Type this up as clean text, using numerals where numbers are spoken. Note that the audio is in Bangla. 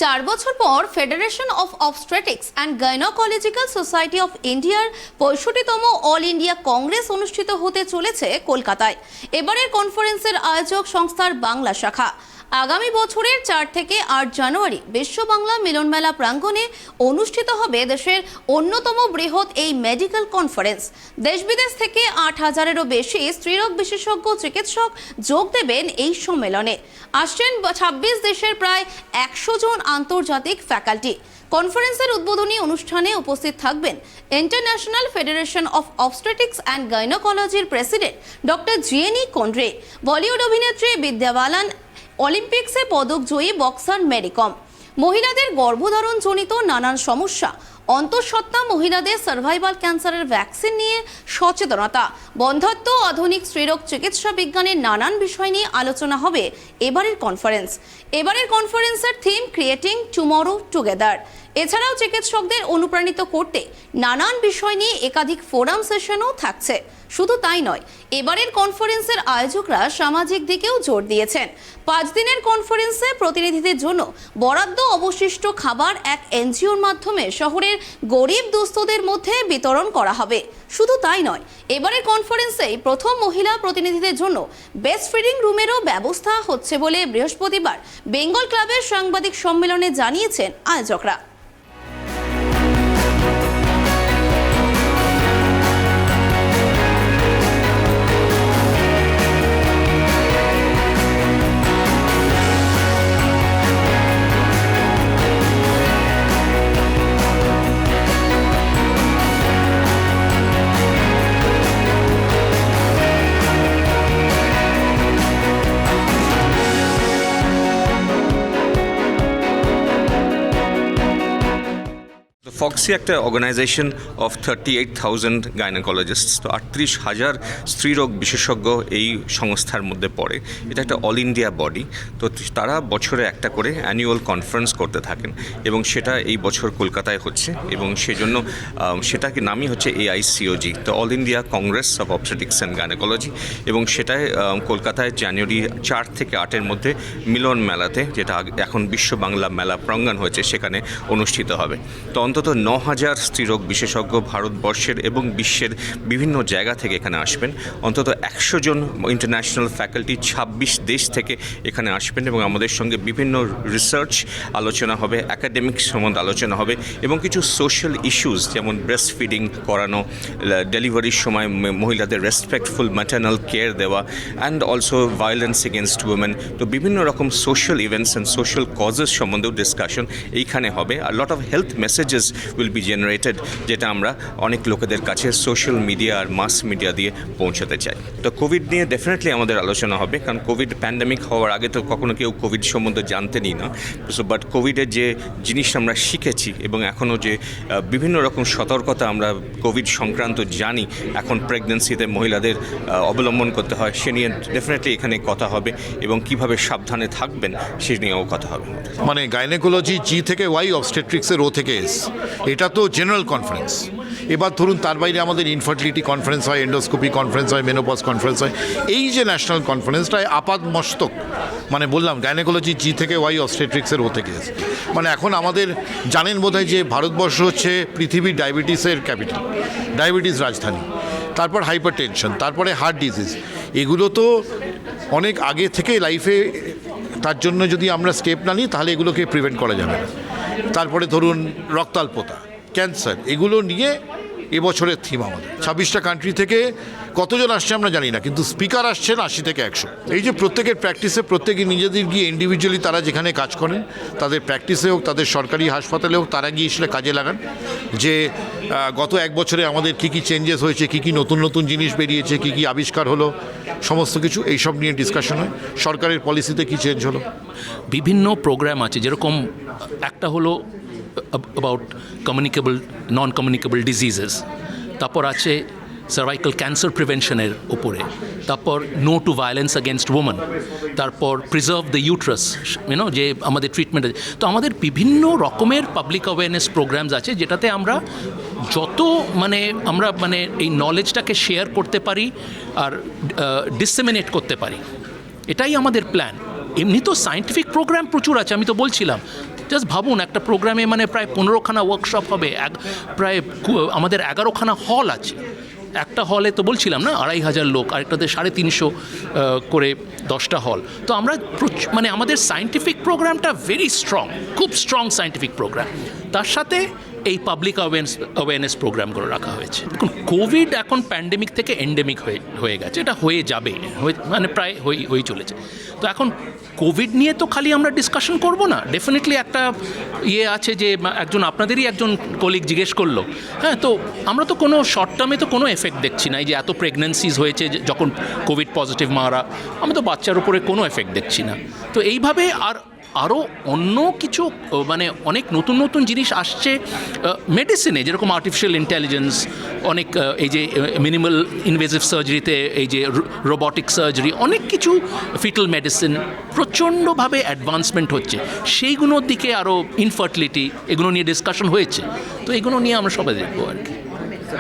4 বছর পর federation of obstetrics and gynaecological society of ইন্ডিয়ার 65তম অল ইন্ডিয়া কংগ্রেস অনুষ্ঠিত হতে চলেছে কলকাতায়। এবারের কনফারেন্সের আয়োজক সংস্থার বাংলা শাখা। আগামী বছরের 4 থেকে 8 জানুয়ারি বিশ্ব বাংলা মিলনমেলা প্রাঙ্গণে অনুষ্ঠিত হবে দেশের অন্যতম বৃহৎ এই মেডিকেল কনফারেন্স। দেশ বিদেশ থেকে 8,000-এরও বেশি স্ত্রীরোগ বিশেষজ্ঞ চিকিৎসক যোগ দেবেন এই সম্মেলনে। আসছেন 26 দেশের প্রায় 100 জন আন্তর্জাতিক ফ্যাকাল্টি। কনফারেন্সের উদ্বোধনী অনুষ্ঠানে উপস্থিত থাকবেন international federation of obstetrics and গাইনোকোলজির president doctor Jeanne Conry, Bollywood অভিনেত্রী বিদ্যা বালান, অলিম্পিক্সে পদক জয়ী বক্সার মেরি কম, মহিলাদের গর্ভধারণ জনিত নানান সমস্যা, অন্তঃসত্ত্বা মহিলাদের সার্ভাইভাল ক্যান্সারের ভ্যাকসিন নিয়ে সচেতনতা, বন্ধ্যত্ব, আধুনিক স্ত্রীরোগ চিকিৎসা বিজ্ঞানের নানান বিষয় নিয়ে আলোচনা হবে এবারের কনফারেন্স। এবারের কনফারেন্সের থিম ক্রিয়েটিং টুমরো টুগেদার। এছাড়াও চিকিৎসকদের অনুপ্রাণিত করতে নানান বিষয় নিয়ে একাধিক ফোরাম সেশনও থাকছে। শুধু তাই নয়, এবারের কনফারেন্সের আয়োজকরা সামাজিক দিকেও জোর দিয়েছেন। 5 দিনের কনফারেন্সে প্রতিনিধিদের জন্য বরাদ্দ অবশিষ্ট খাবার এক এনজিওর মাধ্যমে শহরের গরিব দুস্থদের মধ্যে বিতরণ করা হবে। শুধু তাই নয়, এবারের কনফারেন্সেই প্রথম মহিলা প্রতিনিধিদের জন্য বেস্ট ফিডিং রুমেরও ব্যবস্থা হচ্ছে বলে বৃহস্পতিবার বেঙ্গল ক্লাবের সাংবাদিক সম্মেলনে জানিয়েছেন আয়োজকরা। ফক্সি একটা অর্গানাইজেশন অফ 38,000 গাইনোকোলজিস্টস, তো 38,000 স্ত্রীরোগ বিশেষজ্ঞ এই সংস্থার মধ্যে পড়ে। এটা একটা অল ইন্ডিয়া বডি, তো তারা বছরে একটা করে অ্যানুয়াল কনফারেন্স করতে থাকেন এবং সেটা এই বছর কলকাতায় হচ্ছে এবং সেজন্য সেটাকে নামই হচ্ছে AICOG, তো all India Congress of obstetrics and gynaecology, এবং সেটায় কলকাতায় জানুয়ারি 4 থেকে 8-এর মধ্যে মিলন মেলাতে, যেটা এখন বিশ্ব বাংলা মেলা প্রাঙ্গণ হয়েছে, সেখানে অনুষ্ঠিত হবে। তো অন্তত 9,000 স্ত্রীরোগ বিশেষজ্ঞ ভারতবর্ষের এবং বিশ্বের বিভিন্ন জায়গা থেকে এখানে আসবেন। অন্তত 100 জন ইন্টারন্যাশনাল ফ্যাকাল্টি 26 দেশ থেকে এখানে আসবেন এবং আমাদের সঙ্গে বিভিন্ন রিসার্চ আলোচনা হবে, একাডেমিক সম্বন্ধে আলোচনা হবে এবং কিছু সোশ্যাল ইস্যুস যেমন ব্রেস্ট ফিডিং করানো, ডেলিভারির সময় মহিলাদের রেসপেক্টফুল ম্যাটার্নাল কেয়ার দেওয়া, and also violence against women. তো বিভিন্ন রকম social events and social causes সম্বন্ধেও ডিসকাশন এইখানে হবে। আর lot of health messages will be generated, যেটা আমরা অনেক লোকেদের কাছে সোশ্যাল মিডিয়া আর মাস মিডিয়া দিয়ে পৌঁছাতে চাই। তো কোভিড নিয়ে ডেফিনেটলি আমাদের আলোচনা হবে, কারণ কোভিড প্যান্ডেমিক হওয়ার আগে তো কখনো কেউ কোভিড সম্বন্ধে জানতেনই না। বাট কোভিডের যে জিনিস আমরা শিখেছি এবং এখনও যে বিভিন্ন রকম সতর্কতা আমরা কোভিড সংক্রান্ত জানি এখন প্রেগনেন্সিতে মহিলাদের অবলম্বন করতে হয়, সে নিয়ে ডেফিনেটলি এখানে কথা হবে এবং কিভাবে সাবধানে থাকবেন সে নিয়েও কথা হবে। মানে গাইনোকোলজি G থেকে Y, অবস্টেট্রিক্সের O থেকে S, এটা তো জেনারেল কনফারেন্স। এবার ধরুন তার বাইরে আমাদের ইনফার্টিলিটি কনফারেন্স হয়, এন্ডোস্কোপি কনফারেন্স হয়, মেনোপজ কনফারেন্স হয়। এই যে ন্যাশনাল কনফারেন্সটায় আপাত মস্তক, মানে বললাম গাইনোকোলজি G থেকে Y, অবস্টেট্রিক্সের O থেকে S। মানে এখন আমাদের জানেন বোধহয় যে ভারতবর্ষ হচ্ছে পৃথিবীর ডায়াবেটিসের ক্যাপিটাল, ডায়াবেটিস রাজধানী, তারপর হাইপার টেনশন, তারপরে হার্ট ডিজিজ। এগুলো তো অনেক আগে থেকে লাইফে, তার জন্য যদি আমরা স্টেপ না নিই তাহলে এগুলোকে প্রিভেন্ট করা যাবে না। তারপরে ধরুন রক্তাল্পতা, ক্যান্সার, এগুলো নিয়ে এবছরের থিম আমাদের। 26টা কান্ট্রি থেকে কতজন আসছে আমরা জানি না, কিন্তু স্পিকার আসছেন 80 থেকে 100। এই যে প্রত্যেকের প্র্যাকটিসে প্রত্যেকে নিজেদের গিয়ে ইন্ডিভিজুয়ালি তারা যেখানে কাজ করেন, তাদের প্র্যাকটিসে হোক, তাদের সরকারি হাসপাতালে হোক, তারা গিয়ে এসে কাজে লাগান যে গত 1 বছরে আমাদের কী কী চেঞ্জেস হয়েছে, কী কী নতুন নতুন জিনিস বেরিয়েছে, কী কী আবিষ্কার হলো, সমস্ত কিছু এইসব নিয়ে ডিসকাশন হয়। সরকারের পলিসিতে কী চেঞ্জ হলো, বিভিন্ন প্রোগ্রাম আছে, যেরকম একটা হলো about communicable non communicable diseases, তারপর আছে সার্ভাইকাল ক্যান্সার প্রিভেনশনের উপরে, তারপর no to violence against women, তারপর প্রিজার্ভ দ্য ইউট্রাস, যে আমাদের ট্রিটমেন্ট আছে। তো আমাদের বিভিন্ন রকমের পাবলিক অ্যাওয়ারনেস প্রোগ্রামস আছে, যেটাতে আমরা যত আমরা এই নলেজটাকে শেয়ার করতে পারি আর ডিসেমিনেট করতে পারি, এটাই আমাদের প্ল্যান। এমনি তো সায়েন্টিফিক প্রোগ্রাম প্রচুর আছে, আমি তো বলছিলাম জাস্ট ভাবুন একটা প্রোগ্রামে মানে প্রায় 15খানা ওয়ার্কশপ হবে, প্রায় আমাদের 11খানা হল আছে। একটা হলে তো বলছিলাম না 2500 লোক, আরেকটাতে 350 করে 10টা হল। তো আমরা মানে আমাদের সায়েন্টিফিক প্রোগ্রামটা ভেরি স্ট্রং, খুব স্ট্রং সায়েন্টিফিক প্রোগ্রাম। তার সাথে এই পাবলিক অ্যাওয়ারনেস প্রোগ্রামগুলো রাখা হয়েছে। দেখুন কোভিড এখন প্যান্ডেমিক থেকে এন্ডেমিক হয়ে গেছে, এটা হয়ে যাবে, মানে প্রায় হয়ে চলেছে। তো এখন কোভিড নিয়ে তো খালি আমরা ডিসকাশন করব না, ডেফিনেটলি একটা আছে যে আপনাদেরই একজন কলিগ জিজ্ঞেস করলো, হ্যাঁ, তো আমরা তো কোনো শর্ট টার্মে তো কোনো এফেক্ট দেখছি না। এই যে এত প্রেগনেন্সিজ হয়েছে যখন কোভিড পজিটিভ মারা, আমরা তো বাচ্চার উপরে কোনো এফেক্ট দেখছি না। তো এইভাবে আরও অন্য কিছু মানে অনেক নতুন নতুন জিনিস আসছে মেডিসিনে, যেরকম আর্টিফিশিয়াল ইন্টেলিজেন্স, অনেক এই যে মিনিমাল ইনভেসিভ সার্জারিতে এই যে রোবটিক সার্জারি, অনেক কিছু ফিটাল মেডিসিন প্রচণ্ডভাবে অ্যাডভান্সমেন্ট হচ্ছে। সেইগুলোর দিকে আরও ইনফার্টিলিটি, এগুলো নিয়ে ডিসকাশন হয়েছে। তো এগুলো নিয়ে আমরা সবাই দেখবো আর কি।